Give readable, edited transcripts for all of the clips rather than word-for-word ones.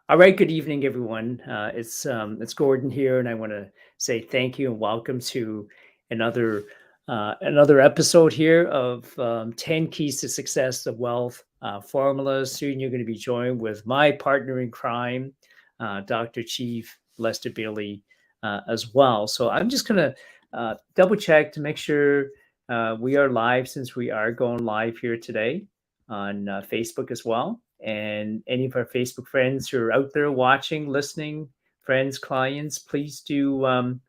All right, good evening, everyone. It's Gordon here, and I want to say thank you and welcome to another another episode here of 10 Keys to Success, the Wealth Formula. Soon you're going to be joined with my partner in crime, Dr. Chief Lester Bailey, as well. So I'm just going to double check to make sure we are live since we are going live here today on Facebook as well. And any of our Facebook friends who are out there watching, listening, friends, clients, please do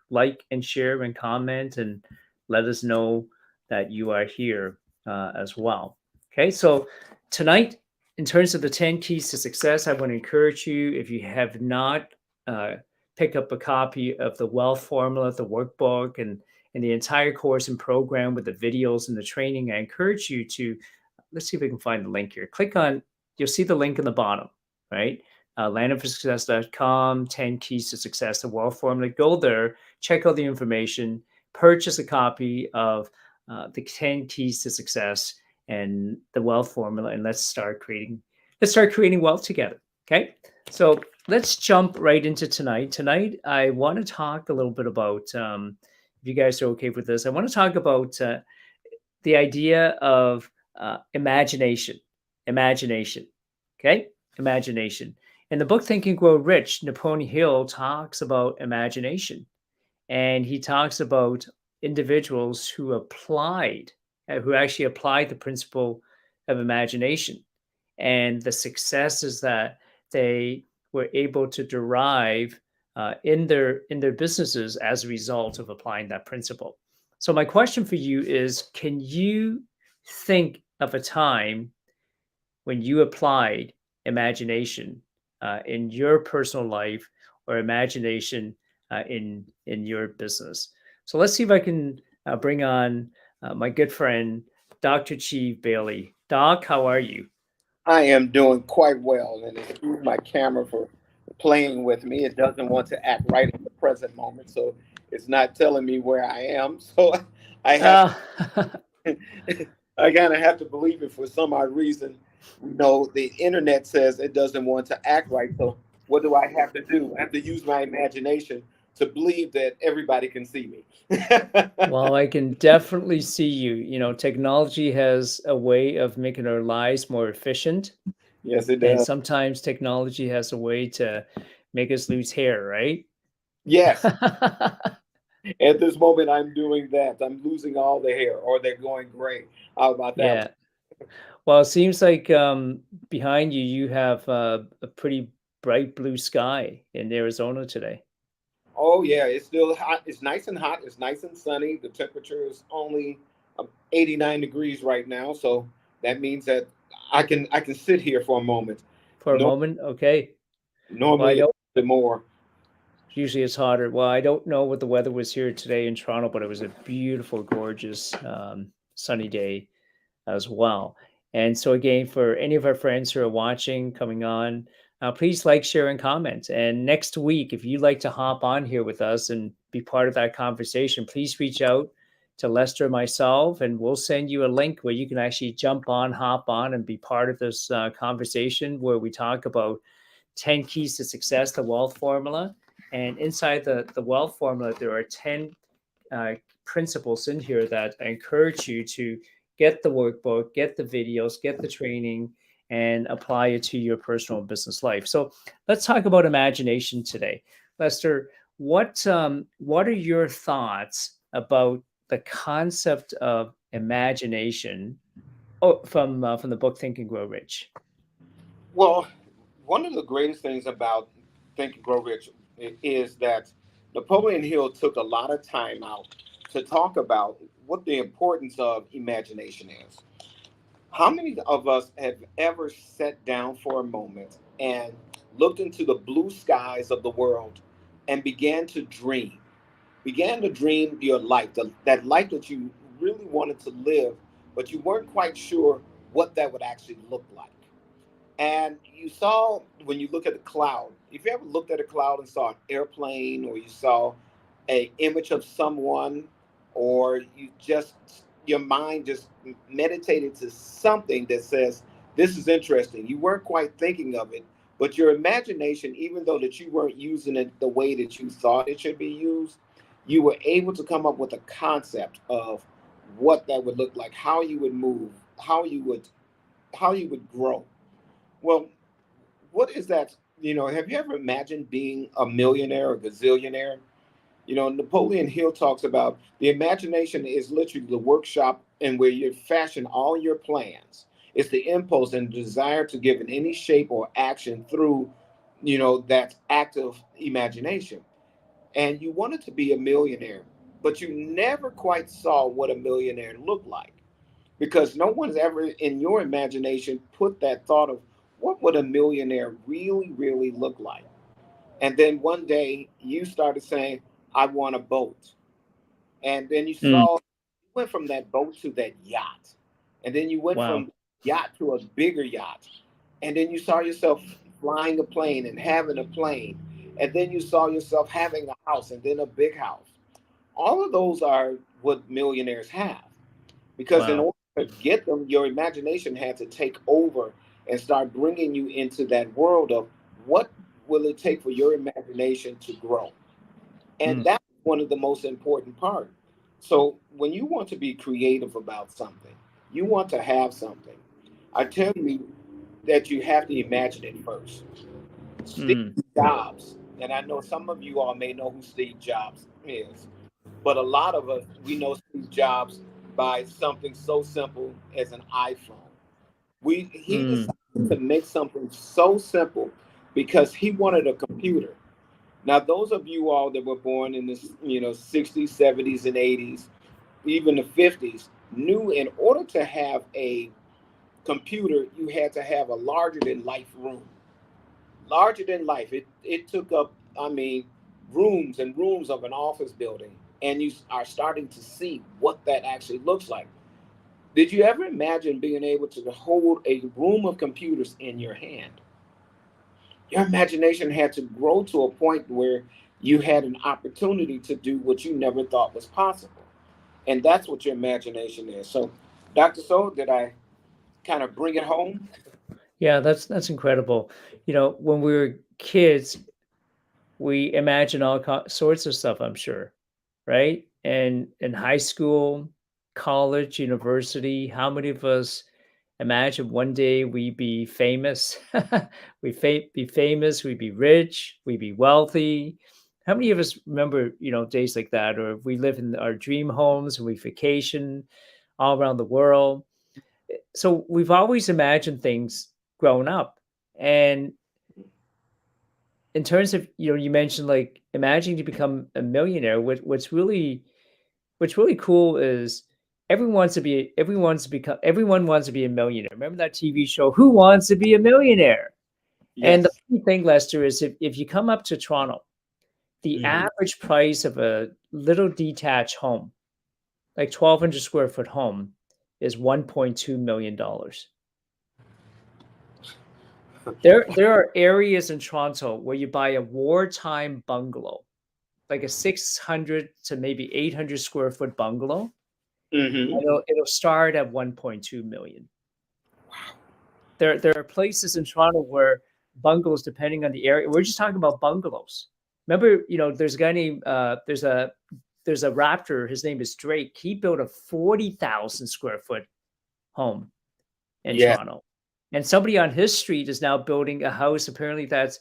like and share and comment and let us know that you are here as well. Okay, so tonight, in terms of the 10 keys to success, I want to encourage you, if you have not uh, pick up a copy of the Wealth Formula, the workbook, and the entire course and program with the videos and the training, I encourage you to let's see if we can find the link here. Click on, you'll see the link in the bottom, right? Landofforsuccess.com, 10 keys to success, the wealth formula. Go there, check out the information, purchase a copy of the 10 keys to success and the wealth formula, and let's start creating wealth together. Okay. So let's jump right into tonight. Tonight, I want to talk a little bit about, if you guys are okay with this, I want to talk about the idea of imagination. Imagination. Okay? Imagination. In the book Think and Grow Rich, Napoleon Hill talks about imagination. And he talks about individuals who actually applied the principle of imagination and the successes that they were able to derive in their businesses as a result of applying that principle. So my question for you is: can you think of a time when you applied imagination in your personal life or imagination in your business? So let's see if I can bring on my good friend Dr. Chief Bailey. Doc, how are you? I am doing quite well, and excuse my camera for playing with me. It doesn't want to act right in the present moment, so it's not telling me where I am. So I have, Uh, I kind of have to believe it for some odd reason. The internet says it doesn't want to act right. So what do I have to do? I have to use my imagination to believe that everybody can see me. well, I can definitely see you. You know, technology has a way of making our lives more efficient, Yes, it and does. sometimes technology has a way to make us lose hair, right? Yes. At this moment, I'm doing that. I'm losing all the hair, or they're going gray. How about that one? Yeah. Well, it seems like behind you, you have a pretty bright blue sky in Arizona today. Oh yeah, it's still hot. It's nice and hot. It's nice and sunny. The temperature is only 89 degrees right now, so that means that I can sit here for a moment. For a No, moment, okay. Well, I normally a know bit more. usually it's hotter. Well, I don't know what the weather was here today in Toronto, but it was a beautiful, gorgeous, sunny day as well. And so, again, for any of our friends who are watching, coming on, please like, share, and comment. And next week, if you'd like to hop on here with us and be part of that conversation, please reach out to Lester and myself, and we'll send you a link where you can actually jump on, hop on, and be part of this conversation where we talk about 10 keys to success, the wealth formula. And inside the wealth formula, there are 10 uh, principles in here that I encourage you to get the workbook, get the videos, get the training, and apply it to your personal and business life. So let's talk about imagination today. Lester, what are your thoughts about the concept of imagination? Oh, from the book Think and Grow Rich. Well, one of the greatest things about Think and Grow Rich is that Napoleon Hill took a lot of time out to talk about what the importance of imagination is. How many of us have ever sat down for a moment and looked into the blue skies of the world and began to dream your life, that life that you really wanted to live, but you weren't quite sure what that would actually look like? And you saw, when you look at a cloud, if you ever looked at a cloud and saw an airplane, or you saw a image of someone, or you just, your mind just meditated to something that says, this is interesting. You weren't quite thinking of it, But your imagination, even though that you weren't using it the way that you thought it should be used, you were able to come up with a concept of what that would look like, how you would move, how you would grow. Well, what is that? Have you ever imagined being a millionaire or gazillionaire? Napoleon Hill talks about the imagination is literally the workshop in where you fashion all your plans. It's the impulse and desire to give in any shape or action through, that active imagination. And you wanted to be a millionaire, but you never quite saw what a millionaire looked like because no one's ever in your imagination put that thought of what would a millionaire really, really look like. And then one day you started saying, I want a boat. And then Mm, you went from that boat to that yacht. And then you went wow. from yacht to a bigger yacht. And then you saw yourself flying a plane and having a plane. And then you saw yourself having a house and then a big house. All of those are what millionaires have. Because in Wow. order to get them, your imagination had to take over and start bringing you into that world of what will it take for your imagination to grow. And Mm, that's one of the most important part. So when you want to be creative about something, you want to have something, I tell you that you have to imagine it first. Steve mm, Jobs, and I know some of you all may know who Steve Jobs is, but a lot of us, we know Steve Jobs by something so simple as an iPhone. He mm, decided to make something so simple because he wanted a computer. Now, those of you all that were born in the 60s, 70s, and 80s, even the 50s, knew in order to have a computer, you had to have a larger than life room. Larger than life. It took up, I mean, rooms and rooms of an office building, and you are starting to see what that actually looks like. Did you ever imagine being able to hold a room of computers in your hand? Your imagination had to grow to a point where you had an opportunity to do what you never thought was possible. And that's what your imagination is. So, Dr. Soul, did I kind of bring it home? yeah, that's incredible. When we were kids, we imagine all sorts of stuff, I'm sure, right? And in high school, college, university, how many of us imagine one day we be famous? Be famous, we be rich, we be wealthy. How many of us remember, days like that? Or we live in our dream homes and we vacation all around the world. So we've always imagined things growing up. And in terms of, you mentioned like imagining to become a millionaire. What's really cool is everyone wants to be a millionaire. Remember that TV show, Who Wants to Be a Millionaire? And the Yes. funny thing, Lester, is if you come up to Toronto, the Hmm. average price of a little detached home, like 1,200 square foot home, is $1.2 million. There are areas in Toronto where you buy a wartime bungalow, like a 600 to maybe 800 square foot bungalow. Hmm. It'll start at 1.2 million. There are places in Toronto where bungalows, depending on the area, we're just talking about bungalows. Remember, there's a guy named there's a rapper. His name is Drake. He built a 40,000 square foot home in Yes. Toronto, and somebody on his street is now building a house apparently that's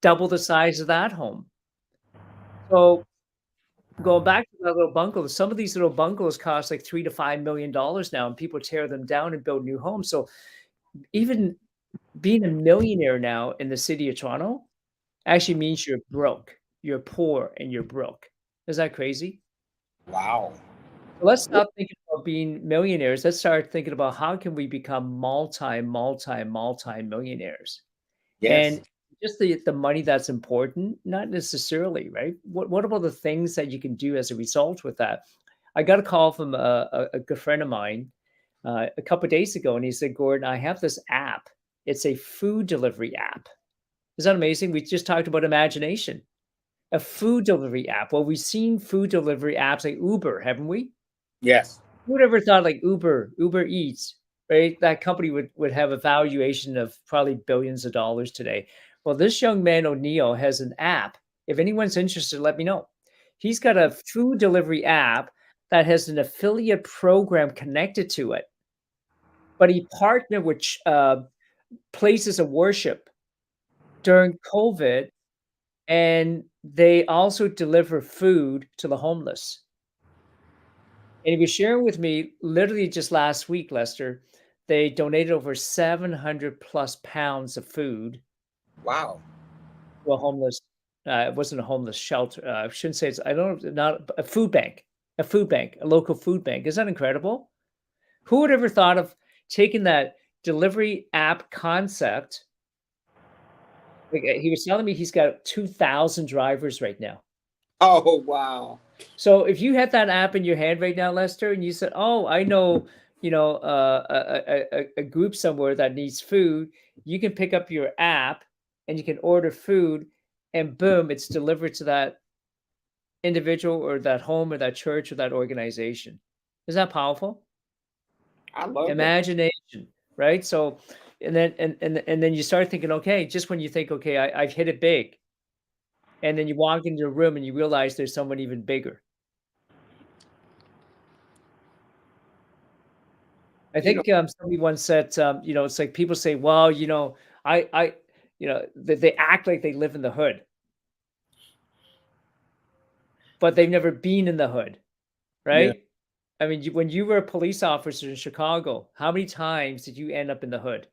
double the size of that home. So going back to that little bungalows, some of these little bungalows cost like $3 to $5 million now, and people tear them down and build new homes. So even being a millionaire now in the city of Toronto actually means you're broke, you're poor, and you're broke. Is that crazy? Wow. So let's stop thinking about being millionaires. Let's start thinking about how can we become multi millionaires. Yes. And just the money that's important, not necessarily, right? What about the things that you can do as a result with that? I got a call from a good friend of mine a couple of days ago, and he said, "Gordon, I have this app. It's a food delivery app. Is that amazing? We just talked about imagination. A food delivery app. Well, we've seen food delivery apps like Uber, haven't we? Yes. Who would ever thought like Uber Eats? right? That company would have a valuation of probably billions of dollars today. Well, this young man, O'Neill, has an app. If anyone's interested, let me know. He's got a food delivery app that has an affiliate program connected to it, but he partnered with places of worship during COVID, and they also deliver food to the homeless. And he was sharing with me literally just last week, Lester, they donated over 700 plus pounds of food Wow. to a homeless. It wasn't a homeless shelter. I shouldn't say it's. I don't know. Not a food bank. A food bank. A local food bank. Is that incredible? Who would ever thought of taking that delivery app concept? Like he was telling me, he's got 2,000 drivers right now. Oh, wow. So if you had that app in your hand right now, Lester, and you said, "Oh, I know, a group somewhere that needs food," you can pick up your app and you can order food, and boom, it's delivered to that individual or that home or that church or that organization. Is that powerful? I love that. Imagination, right? So, and then you start thinking, okay, just when you think, okay, I've hit it big, and then you walk into a room and you realize there's someone even bigger. I You know, think, somebody once said, it's like people say, "Well, I," they act like they live in the hood, but they've never been in the hood, yeah, right? I mean, when you were a police officer in Chicago, how many times did you end up in the hood?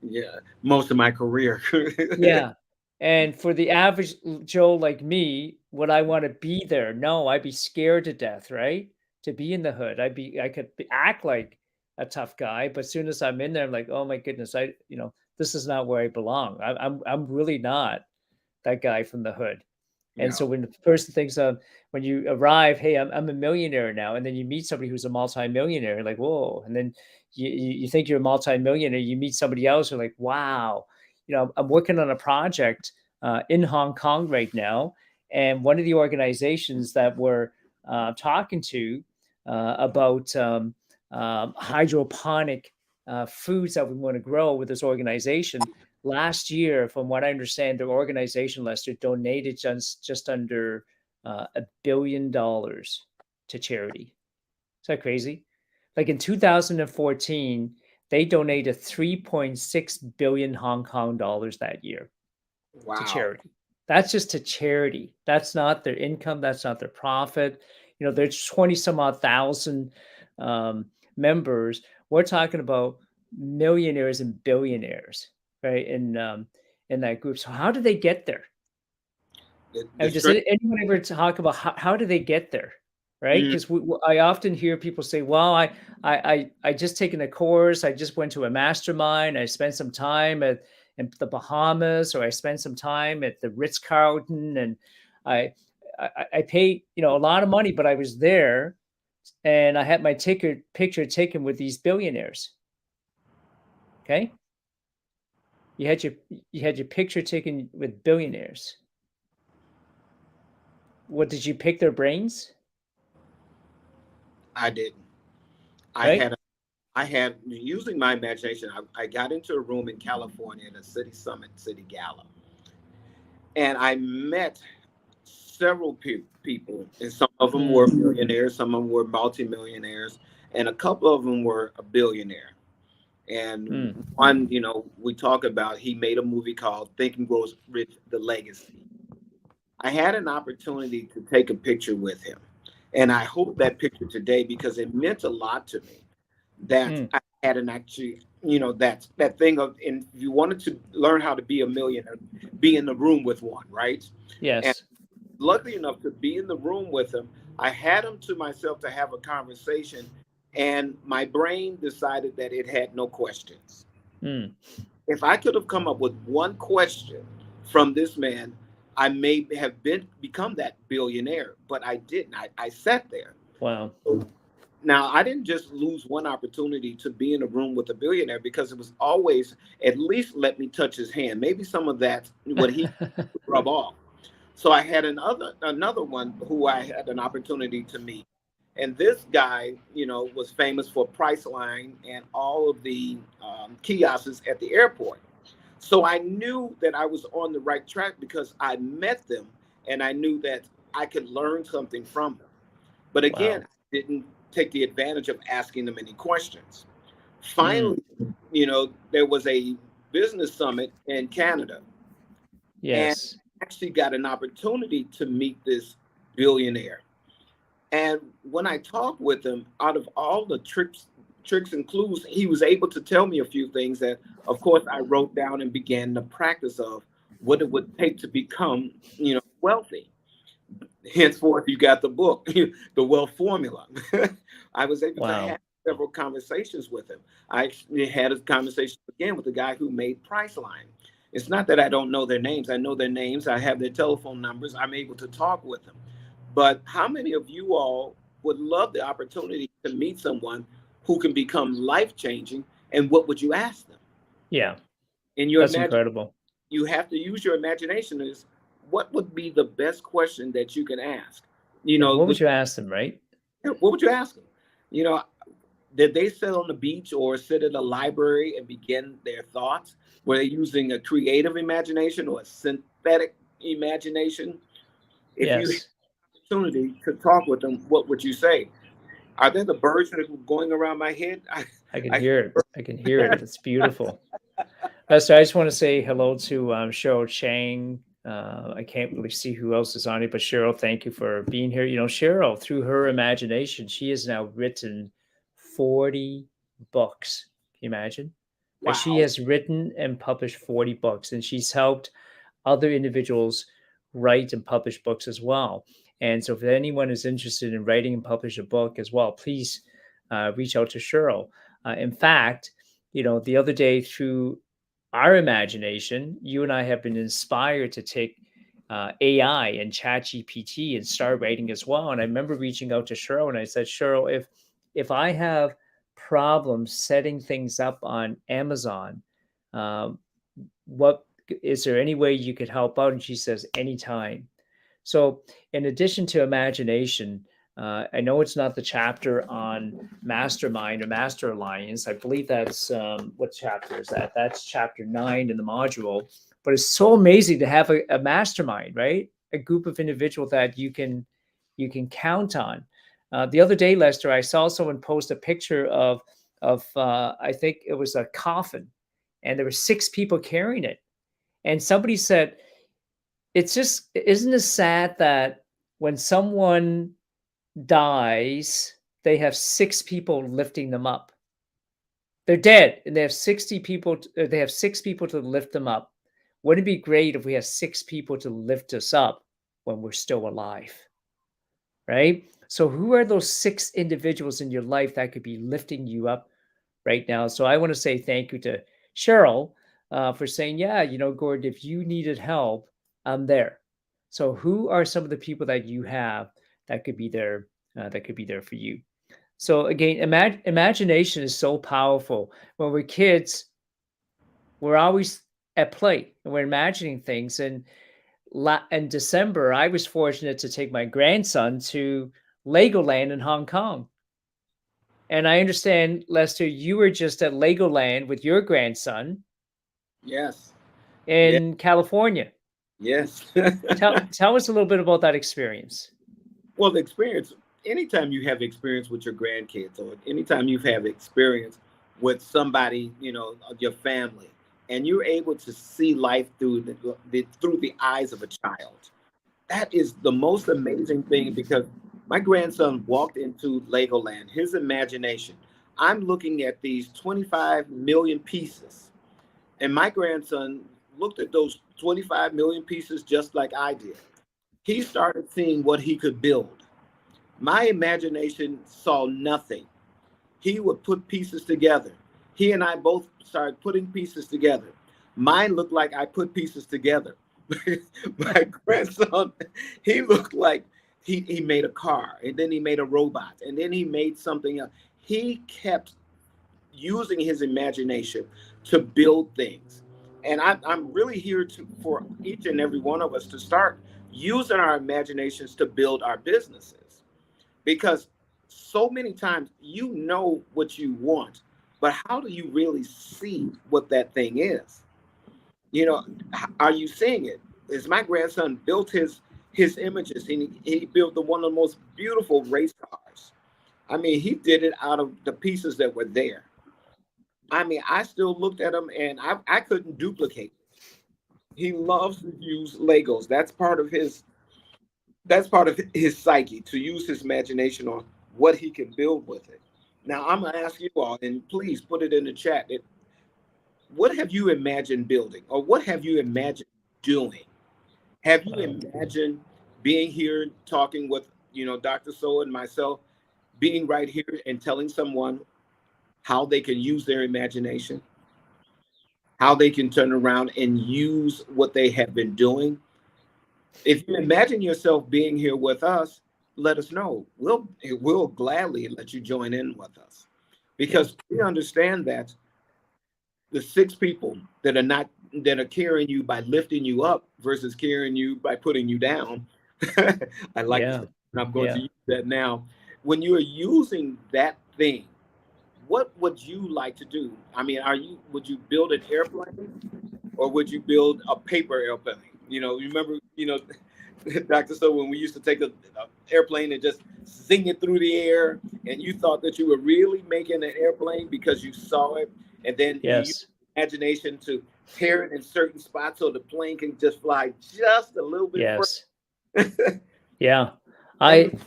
yeah. Most of my career. Yeah. And for the average Joe like me, would I want to be there? No, I'd be scared to death, right? To be in the hood. I could act like a tough guy, but as soon as I'm in there, I'm like, oh my goodness, this is not where I belong. I'm really not that guy from the hood. And so No. when the person thinks of when you arrive, hey, I'm a millionaire now, and then you meet somebody who's a multimillionaire, like, whoa, and then you think you're a multimillionaire, you meet somebody else, you're like, wow, I'm working on a project in Hong Kong right now, and one of the organizations that we're talking to about hydroponic foods that we want to grow with this organization. Last year, from what I understand, their organization, Lester, donated just under $1 billion to charity. Is that crazy? Like in 2014, they donated 3.6 billion Hong Kong dollars that year to Wow. charity. That's just to charity. That's not their income. That's not their profit. There's 20 some odd thousand um, members. We're talking about millionaires and billionaires, right? In that group. So how do they get there? The Does strength. anyone ever talk about how do they get there? Right? Mm, Because I often hear people say, "Well, I just taken a course. I just went to a mastermind. I spent some time in the Bahamas, or I spent some time at the Ritz Carlton, and I I paid a lot of money, but I was there, and I had my ticket picture taken with these billionaires. Okay, you had your picture taken with billionaires. What did you pick their brains? I didn't. I Right? had I had using my imagination. I got into a room in California at a city summit, city gala, and I met several people, and some of them were Mm, millionaires, some of them were multimillionaires, and a couple of them were a billionaire. And mm. one, we talk about he made a movie called Think and Grow Rich: The Legacy. I had an opportunity to take a picture with him, and I hold that picture today because it meant a lot to me that Mm, I had an actually, that thing of, and if you wanted to learn how to be a millionaire, be in the room with one, right? And yes. lucky enough to be in the room with him, I had him to myself to have a conversation, and my brain decided that it had no questions. Mm, If I could have come up with one question from this man, I may have become that billionaire, but I didn't. I sat there. wow. Now, I didn't just lose one opportunity to be in a room with a billionaire because it was always at least let me touch his hand. Maybe some of that what he rub off. So I had another one who I had an opportunity to meet, And this guy, was famous for Priceline and all of the kiosks at the airport. So I knew that I was on the right track because I met them and I knew that I could learn something from them. But again, Wow. I didn't take the advantage of asking them any questions. Mm. Finally, there was a business summit in Canada, and Yes. actually got an opportunity to meet this billionaire. And when I talked with him, out of all the tricks and clues, he was able to tell me a few things that, of course, I wrote down and began the practice of what it would take to become, wealthy. Henceforth, you got the book, The Wealth Formula. I was able to have Wow. several conversations with him. I actually had a conversation again with the guy who made Priceline. It's not that I don't know their names. I know their names. I have their telephone numbers. I'm able to talk with them. But how many of you all would love the opportunity to meet someone who can become life changing? And what would you ask them? Yeah. In your That's imagine, incredible. you have to use your imagination. Is what would be the best question that you can ask? You Yeah. know, What would would, you ask them, right? what would you ask them? You know, did they sit on the beach or sit in a library and begin their thoughts? Were they using a creative imagination or a synthetic imagination? If you had Yes. the opportunity to talk with them, what would you say? Are there the birds that are going around my head? I can I hear it. I can hear it. It's beautiful. Lester, I just want to say hello to Cheryl Chang. I can't really see who else is on it, but Cheryl, thank you for being here. Cheryl, through her imagination, she has now written 40 books. Can you imagine? Like she wow. has written and published 40 books, and she's helped other individuals write and publish books as well. And so, if anyone is interested in writing and publish a book as well, please reach out to Cheryl. In fact, the other day through our imagination, you and I have been inspired to take AI and Chat GPT and start writing as well. And I remember reaching out to Cheryl and I said, Cheryl, if I have problems setting things up on Amazon, um, what is there any way you could help out? And she says, anytime. So, in addition to imagination, I know it's not the chapter on mastermind or master alliance. I believe that's what chapter is that? That's chapter 9 in the module. But it's so amazing to have a mastermind, right? A group of individuals that you can count on. The other day, Lester, I saw someone post a picture of I think it was a coffin, and there were 6 people carrying it. And somebody said, it's just, isn't it sad that when someone dies, they have 6 people lifting them up? They're dead and they have 60 people, they have 6 people to lift them up. Wouldn't it be great if we had 6 people to lift us up when we're still alive? Right? So, who are those 6 individuals in your life that could be lifting you up right now? So, I want to say thank you to Cheryl for saying, yeah, Gordon, if you needed help, I'm there. So, who are some of the people that you have that could be there? That could be there for you. So, again, imagination is so powerful. When we're kids, we're always at play and we're imagining things. And in December, I was fortunate to take my grandson to Legoland in Hong Kong. And I understand, Lester, you were just at Legoland with your grandson Yes. Yes. in California. Yes. Tell us a little bit about that experience. Well, the experience, anytime you have experience with your grandkids or anytime you've had experience with somebody, your family, and you're able to see life through through the eyes of a child, that is the most amazing thing because my grandson walked into Legoland, his imagination. I'm looking at these 25 million pieces, and my grandson looked at those 25 million pieces just like I did. He started seeing what he could build. My imagination saw nothing. He would put pieces together. He and I both started putting pieces together. Mine looked like I put pieces together. My grandson, he looked like he made a car and then he made a robot and then he made something else. He kept using his imagination to build things. And I'm really here for each and every one of us to start using our imaginations to build our businesses because so many times you know what you want, but how do you really see what that thing is? You know, are you seeing it? As my grandson built his images, he built the one of the most beautiful race cars. I mean, he did it out of the pieces that were there. I mean, I still looked at him and I couldn't duplicate it. He loves to use Legos. That's part of his psyche, to use his imagination on what he can build with it. Now I'm gonna ask you all, and please put it in the chat. What have you imagined building, or what have you imagined doing? Have you Wow. imagined being here talking with Dr. So and myself, being right here and telling someone how they can use their imagination, how they can turn around and use what they have been doing? If you imagine yourself being here with us, let us know. We'll gladly let you join in with us, Yeah. because we understand that the six people that are carrying you by lifting you up versus carrying you by putting you down. I like to say, Yeah. and I'm going to Yeah. use that now. When you're using that thing, what would you like to do? I mean, would you build an airplane, or would you build a paper airplane? You remember, Dr. So, when we used to take a airplane and just zing it through the air, and you thought that you were really making an airplane because you saw it, and then you use Yes. imagination to tear it in certain spots so the plane can just fly just a little bit Yes. further. Yeah. And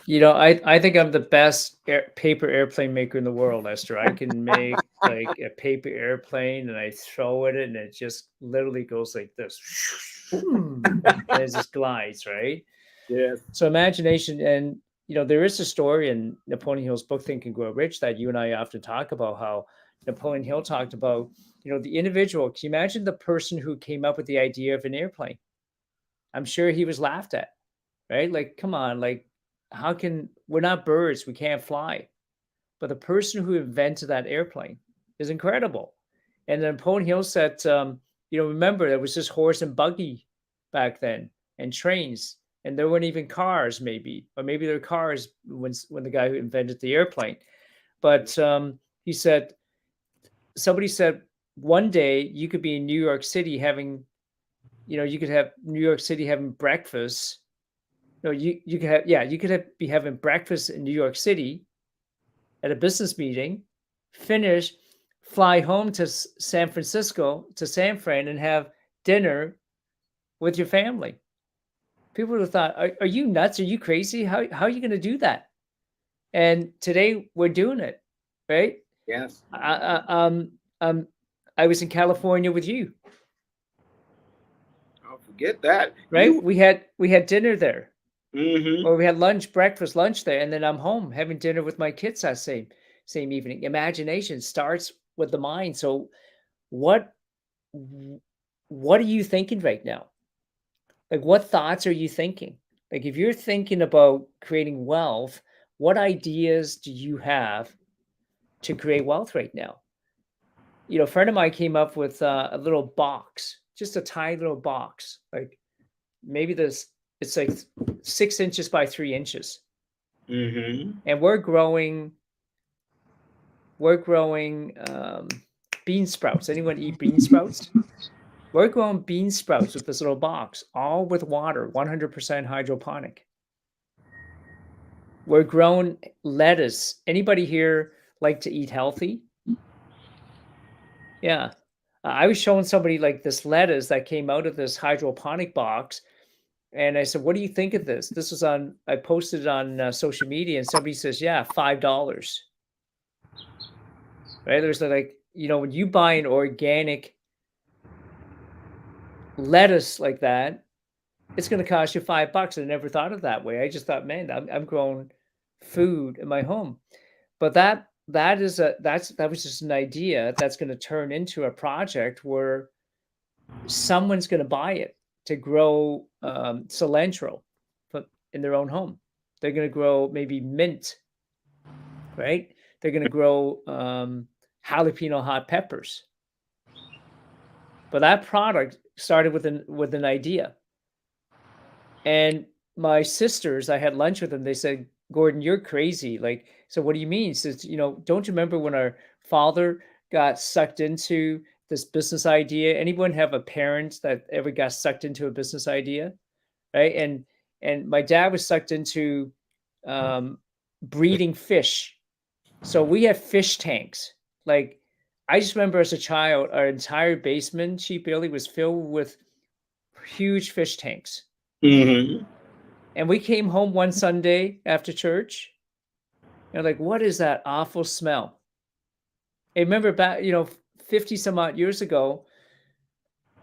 I think I'm the best paper airplane maker in the world, Esther. I can make like a paper airplane and I throw it and it just literally goes like this. And it just glides, right? yes, So imagination, and there is a story in Napoleon Hill's book Think and Grow Rich that you and I often talk about, how Napoleon Hill talked about, the individual. Can you imagine the person who came up with the idea of an airplane? I'm sure he was laughed at, right? Like, come on, like, how can we're not birds, we can't fly. But the person who invented that airplane is incredible. And then Napoleon Hill said, remember there was just horse and buggy back then, and trains, and there weren't even cars, maybe, or maybe there were cars when the guy who invented the airplane. But he said, somebody said one day you could be in New York City having, you could have New York City having breakfast. No, you could have, yeah, you could be having breakfast in New York City at a business meeting, finish, fly home to San Francisco, to San Fran, and have dinner with your family. People would have thought, are you nuts? Are you crazy? How are you going to do that? And today we're doing it, right? yes. I, um, I was in California with you, I'll forget that. right? We had dinner there, Hmm. or we had breakfast, lunch there, and then I'm home having dinner with my kids that same evening. Imagination starts with the mind. So what what are you thinking right now? Like, what thoughts are you thinking? Like, if you're thinking about creating wealth, what ideas do you have to create wealth right now? A friend of mine came up with a little box, just a tiny little box, like maybe it's like 6 inches by 3 inches, Hmm. and we're growing bean sprouts. Anyone eat bean sprouts? We're growing bean sprouts with this little box, all with water, 100% hydroponic. We're growing lettuce. Anybody here like to eat healthy? Yeah. I was showing somebody like this lettuce that came out of this hydroponic box. And I said, what do you think of this? I posted it on social media, and somebody says, yeah, $5. Right? There's like, when you buy an organic lettuce like that, it's going to cost you $5. I never thought of that way. I just thought, man, I'm growing food in my home. But that was just an idea that's going to turn into a project where someone's going to buy it to grow cilantro in their own home. They're going to grow maybe mint, right? They're going to grow jalapeno hot peppers. But that product started with an idea. And my sisters, I had lunch with them. They said, Gordon, you're crazy. Like, so what do you mean? Says, don't you remember when our father got sucked into this business idea? Anyone have a parent that ever got sucked into a business idea? Right. And my dad was sucked into um, breeding fish. So we have fish tanks. Like, I just remember as a child, our entire basement, Chief Bailey, was filled with huge fish tanks. Mm-hmm. And we came home one Sunday after church, and like, what is that awful smell? I remember back, 50 some odd years ago,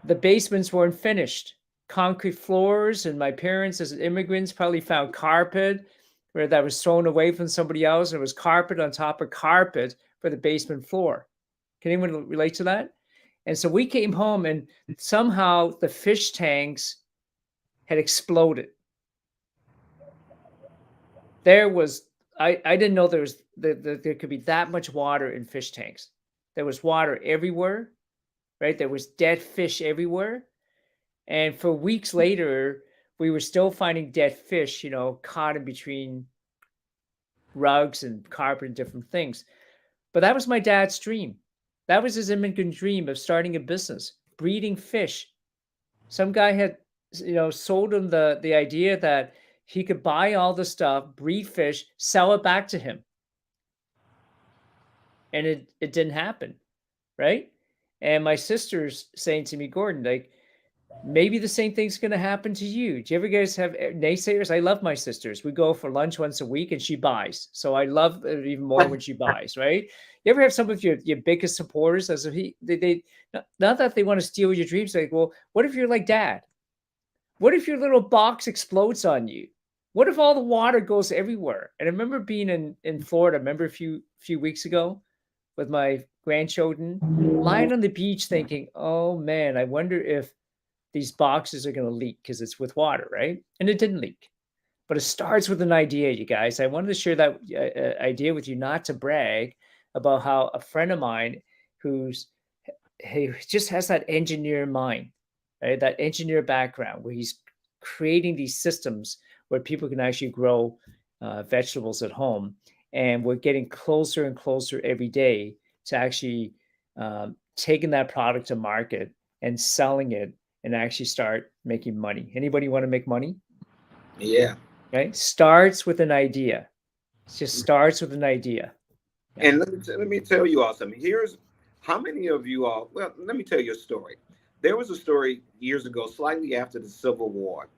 the basements weren't finished. Concrete floors, and my parents, as immigrants, probably found carpet where that was thrown away from somebody else. And it was carpet on top of carpet for the basement floor. Can anyone relate to that? And so we came home, and somehow the fish tanks had exploded. There was I didn't know there could be that much water in fish tanks. There was water everywhere, right? There was dead fish everywhere. And for weeks later, we were still finding dead fish, caught in between rugs and carpet and different things. But that was my dad's dream. That was his immigrant dream of starting a business, breeding fish. Some guy had, sold him the idea that he could buy all the stuff, breed fish, sell it back to him. And it didn't happen, right? And my sister's saying to me, Gordon, like, maybe the same thing's going to happen to you. Do you ever guys have naysayers? I love my sisters. We go for lunch once a week and she buys. So I love it even more when she buys, right? You ever have some of your biggest supporters as if they not that they want to steal your dreams. Like, well, what if you're like dad? What if your little box explodes on you? What if all the water goes everywhere? And I remember being in Florida, remember a few weeks ago with my grandchildren, lying on the beach thinking, oh man, I wonder if these boxes are going to leak because it's with water, right? And it didn't leak. But it starts with an idea, you guys. I wanted to share that idea with you, not to brag, about how a friend of mine he just has that engineer mind, right? That engineer background where he's creating these systems where people can actually grow vegetables at home. And we're getting closer and closer every day to actually taking that product to market and selling it and actually start making money. Anybody want to make money? Yeah. Okay. Starts with an idea. It just starts with an idea. Yeah. And let me tell you all something. Here's how many of you all, well, let me tell you a story. There was a story years ago, slightly after the Civil War.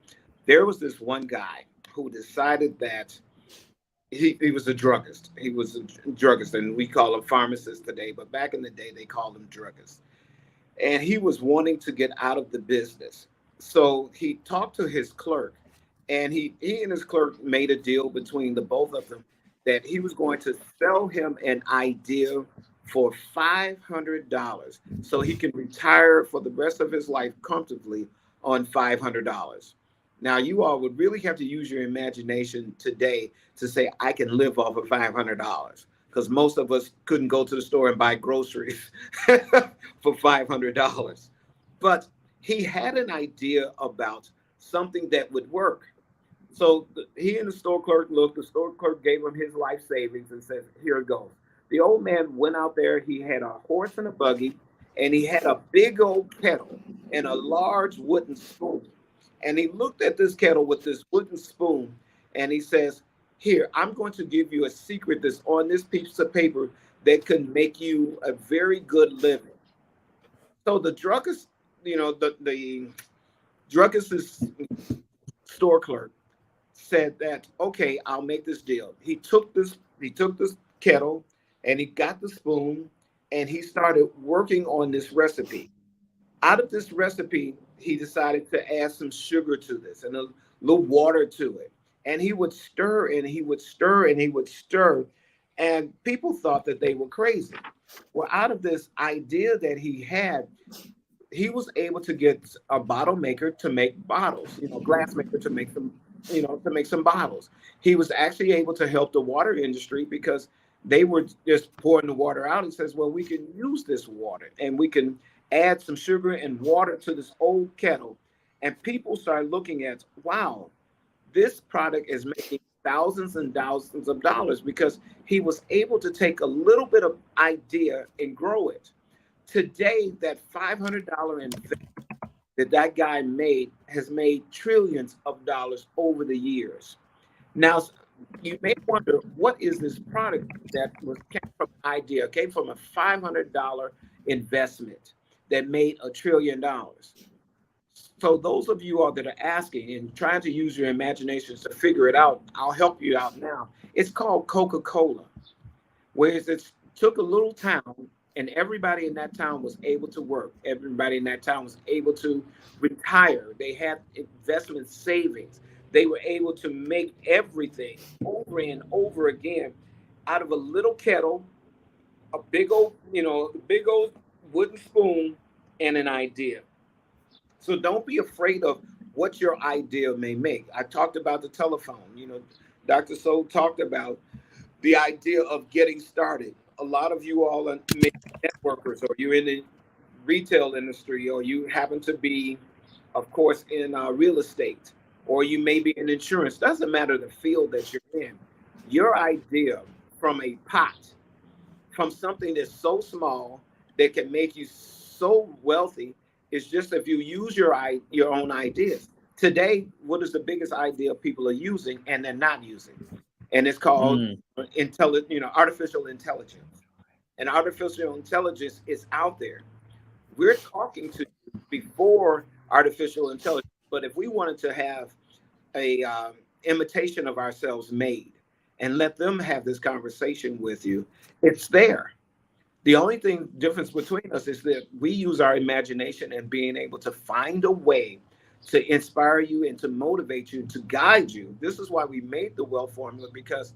There was this one guy who decided that he was a druggist. He was a druggist, and we call them pharmacists today, but back in the day, they called them druggists. And he was wanting to get out of the business. So he talked to his clerk, and he and his clerk made a deal between the both of them that he was going to sell him an idea for $500 so he can retire for the rest of his life comfortably on $500. Now, you all would really have to use your imagination today to say, I can live off of $500, because most of us couldn't go to the store and buy groceries for $500. But he had an idea about something that would work. So he and the store clerk looked, the store clerk gave him his life savings and said, here it goes. The old man went out there, he had a horse and a buggy, and he had a big old kettle and a large wooden spoon. And he looked at this kettle with this wooden spoon, and he says, here, I'm going to give you a secret that's on this piece of paper that could make you a very good living. So the druggist, the druggist's store clerk said that, okay, I'll make this deal. He took this kettle and he got the spoon and he started working on this recipe. Out of this recipe, he decided to add some sugar to this and a little water to it. And he would stir and he would stir and he would stir. And people thought that they were crazy. Well, out of this idea that he had, he was able to get a bottle maker to make bottles, glass maker to make some bottles. He was actually able to help the water industry because they were just pouring the water out. He says, well, we can use this water and we can add some sugar and water to this old kettle. And people started looking at, wow, this product is making thousands and thousands of dollars because he was able to take a little bit of idea and grow it. Today, that $500 investment that guy made has made trillions of dollars over the years. Now, you may wonder, what is this product that came from an idea, came from a $500 investment that made $1 trillion? So those of you all that are asking and trying to use your imaginations to figure it out, I'll help you out now. It's called Coca-Cola, where it took a little town and everybody in that town was able to work. Everybody in that town was able to retire. They had investment savings. They were able to make everything over and over again out of a little kettle, a big old wooden spoon, and an idea. So don't be afraid of what your idea may make. I talked about the telephone. Dr. Soul talked about the idea of getting started. A lot of you all are networkers, or you're in the retail industry, or you happen to be, of course, in real estate, or you may be in insurance. Doesn't matter the field that you're in. Your idea from a pot, from something that's so small that can make you so wealthy, is just if you use your own ideas. Today, what is the biggest idea people are using and they're not using? And it's called artificial intelligence. And artificial intelligence is out there. We're talking to you before artificial intelligence, but if we wanted to have a imitation of ourselves made and let them have this conversation with you, it's there. The only difference between us is that we use our imagination and being able to find a way to inspire you and to motivate you, to guide you. This is why we made the Wealth Formula, because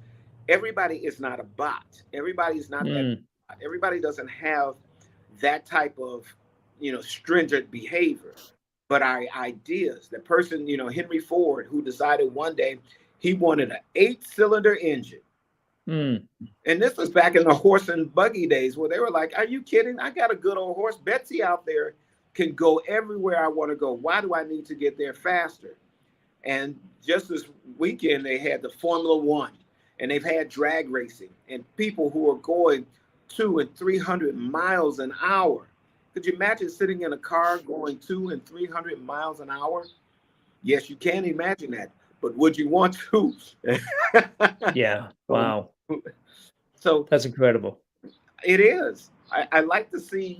everybody is not a bot. Everybody's not that. Everybody doesn't have that type of, stringent behavior. But our ideas, the person, Henry Ford, who decided one day he wanted an 8-cylinder engine. And this was back in the horse and buggy days, where they were like, are you kidding? I got a good old horse. Betsy out there can go everywhere I want to go. Why do I need to get there faster? And just this weekend, they had the Formula One, and they've had drag racing and people who are going 200 and 300 miles an hour. Could you imagine sitting in a car going 200 and 300 miles an hour? Yes, you can imagine that. But would you want to? Yeah. Wow. So that's incredible. It is. I like to see,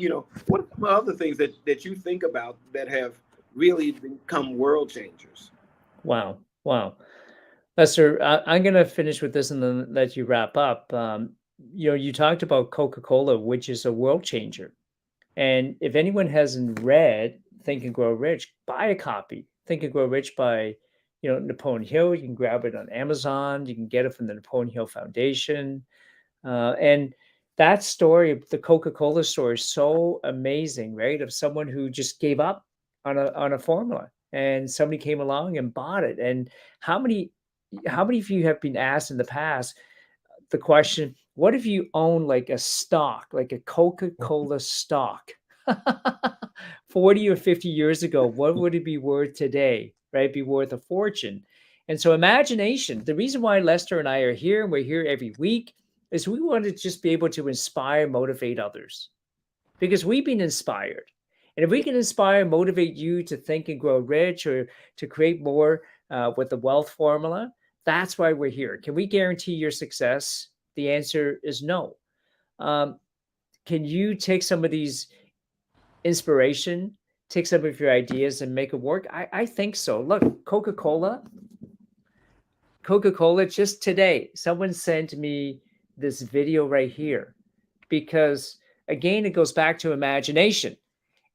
what are some other things that you think about that have really become world changers? Wow. Lester, I'm going to finish with this and then let you wrap up. You talked about Coca-Cola, which is a world changer. And if anyone hasn't read Think and Grow Rich, buy a copy. Think and Grow Rich by, Napoleon Hill. You can grab it on Amazon. You can get it from the Napoleon Hill Foundation. And that story, the Coca-Cola story, is so amazing, right? Of someone who just gave up on a formula, and somebody came along and bought it. And how many of you have been asked in the past the question, what if you own like a stock, like a Coca-Cola stock 40 or 50 years ago? What would it be worth today, right? It'd be worth a fortune. And so imagination, the reason why Lester and I are here, and we're here every week, is we want to just be able to inspire, motivate others, because we've been inspired. And if we can inspire, motivate you to think and grow rich, or to create more with the Wealth Formula, that's why we're here. Can we guarantee your success? The answer is no. Can you take some of these inspiration, take some of your ideas and make it work? I think so. Look, Coca-Cola, just today, someone sent me this video right here, because again, it goes back to imagination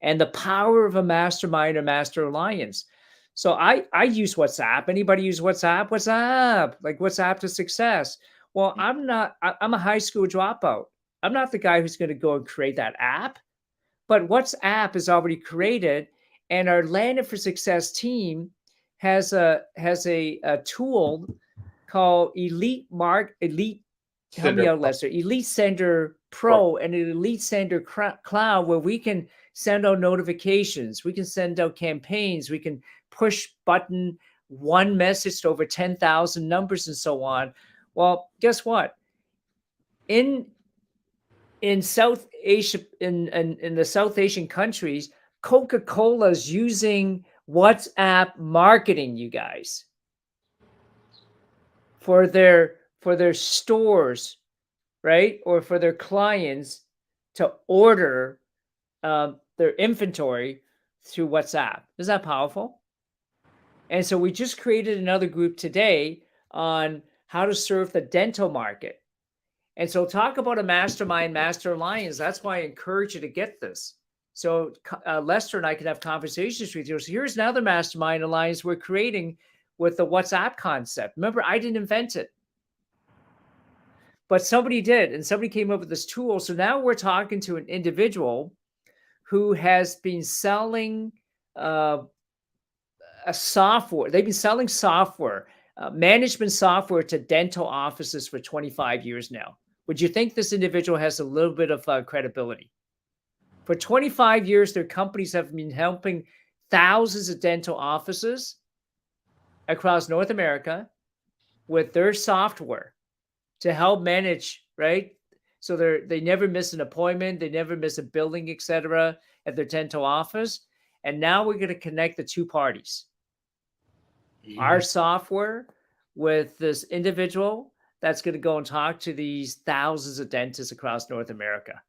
and the power of a mastermind or master alliance. So I use WhatsApp. Anybody use WhatsApp? WhatsApp, like WhatsApp to success. Well, I'm a high school dropout. I'm not the guy who's going to go and create that app, but WhatsApp is already created, and our Landed for Success team has a tool called Elite. Help me out, Lester. Elite Sender Pro and an Elite Sender Cloud, where we can send out notifications, we can send out campaigns, we can push button one message to over 10,000 numbers and so on. Well, guess what? In South Asia, in the South Asian countries, Coca-Cola is using WhatsApp marketing, you guys, for their stores, right? Or for their clients to order their inventory through WhatsApp. Is that powerful? And so we just created another group today on how to serve the dental market. And so talk about a mastermind, master alliance. That's why I encourage you to get this. So Lester and I can have conversations with you. So here's another mastermind alliance we're creating with the WhatsApp concept. Remember, I didn't invent it, but somebody did, and somebody came up with this tool. So now we're talking to an individual who has been selling a software. They've been selling software, management software to dental offices for 25 years now. Would you think this individual has a little bit of credibility? For 25 years, their companies have been helping thousands of dental offices across North America with their software to help manage, right? So they never miss an appointment, they never miss a billing, etc., at their dental office. And now we're going to connect the two parties. Mm-hmm. Our software with this individual that's going to go and talk to these thousands of dentists across North America.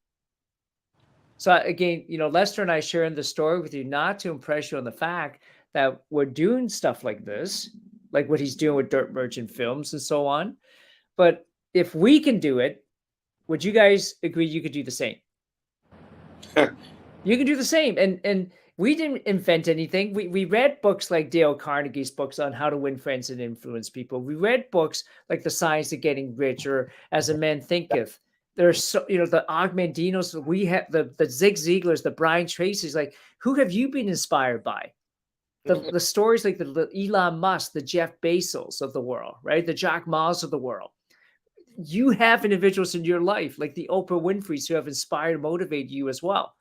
So again, Lester and I sharing the story with you, not to impress you on the fact that we're doing stuff like this, like what he's doing with Dirt Merchant Films and so on. But if we can do it, would you guys agree you could do the same? You can do the same. And we didn't invent anything. We read books like Dale Carnegie's books on how to win friends and influence people. We read books like The Science of Getting Rich or As a Man Thinketh. There's the Og Mandinos, we have the Zig Ziglars, the Brian Tracy's. Like, who have you been inspired by? The stories like the Elon Musk, the Jeff Bezos of the world, right? The Jack Ma's of the world. You have individuals in your life like the Oprah Winfrey's who have inspired and motivated you as well.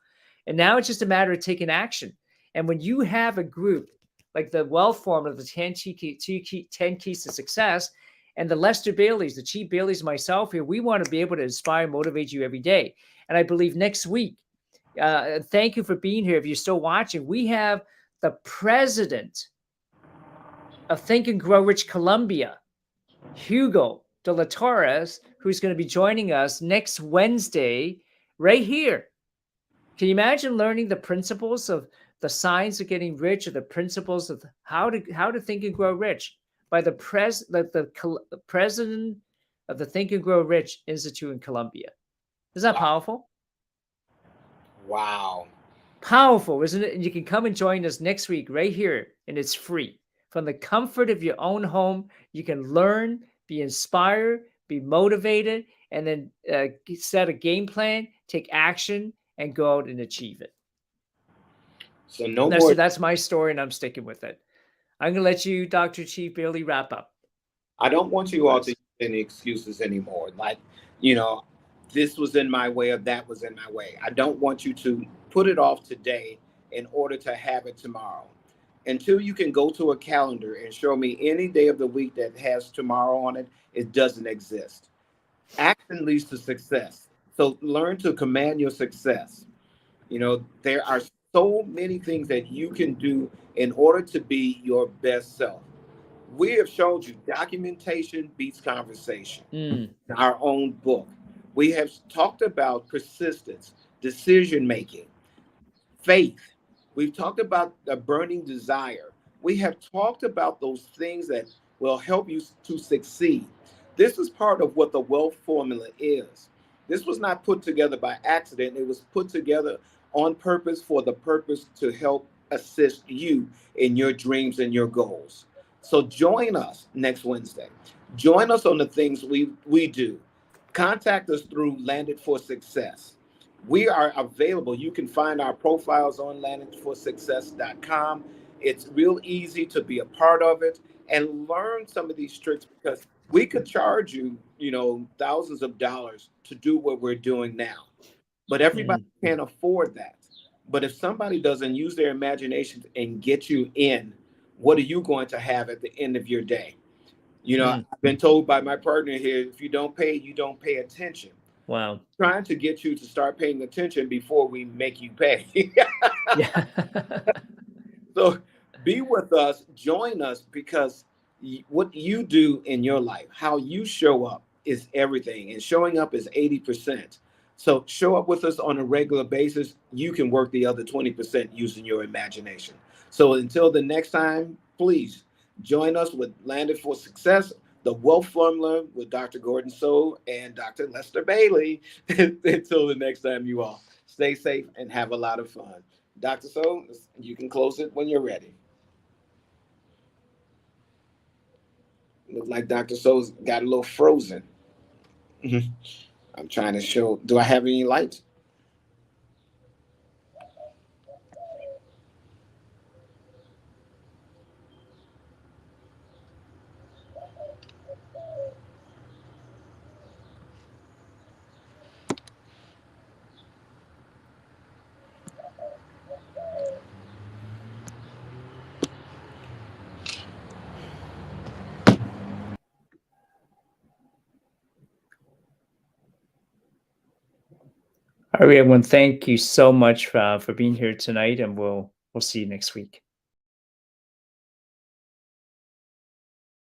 And now it's just a matter of taking action. And when you have a group like the Wealth Formula, the 10 Keys to Success, and the Lester Baileys, the Chief Baileys, myself here, we want to be able to inspire and motivate you every day. And I believe next week, thank you for being here. If you're still watching, we have the president of Think and Grow Rich Colombia, Hugo de la Torres, who's going to be joining us next Wednesday right here. Can you imagine learning the principles of the science of getting rich, or the principles of how to think and grow rich by the president of the Think and Grow Rich Institute in Colombia? Isn't that powerful? Wow. Powerful, isn't it? And you can come and join us next week right here, and it's free. From the comfort of your own home, you can learn, be inspired, be motivated, and then set a game plan, take action, and go out and achieve it. So more. That's my story, and I'm sticking with it. I'm going to let you, Dr. Chief Bailey, wrap up. I don't want you all to use any excuses anymore. Like, this was in my way or that was in my way. I don't want you to put it off today in order to have it tomorrow. Until you can go to a calendar and show me any day of the week that has tomorrow on it, it doesn't exist. Action leads to success. So learn to command your success. There are so many things that you can do in order to be your best self. We have showed you documentation beats conversation. In our own book. We have talked about persistence, decision-making, faith. We've talked about a burning desire. We have talked about those things that will help you to succeed. This is part of what the Wealth Formula is. This was not put together by accident. It was put together on purpose for the purpose to help assist you in your dreams and your goals. So join us next Wednesday. Join us on the things we do. Contact us through Landed for Success. We are available. You can find our profiles on landedforsuccess.com. It's real easy to be a part of it and learn some of these tricks, because we could charge you, thousands of dollars to do what we're doing now. But everybody can't afford that. But if somebody doesn't use their imagination and get you in, what are you going to have at the end of your day? You know, Mm, I've been told by my partner here, if you don't pay, you don't pay attention. wow. Trying to get you to start paying attention before we make you pay. Yeah. So be with us, join us, because what you do in your life, how you show up is everything. And showing up is 80%. So show up with us on a regular basis. You can work the other 20% using your imagination. So until the next time, please join us with Landed for Success, the Wealth Formula with Dr. Gordon So and Dr. Lester Bailey. Until the next time, you all stay safe and have a lot of fun. Dr. So, you can close it when you're ready. Look like Dr. So's got a little frozen. Mhm. I'm trying to show. Do I have any lights? All right, everyone. Thank you so much for being here tonight, and we'll see you next week.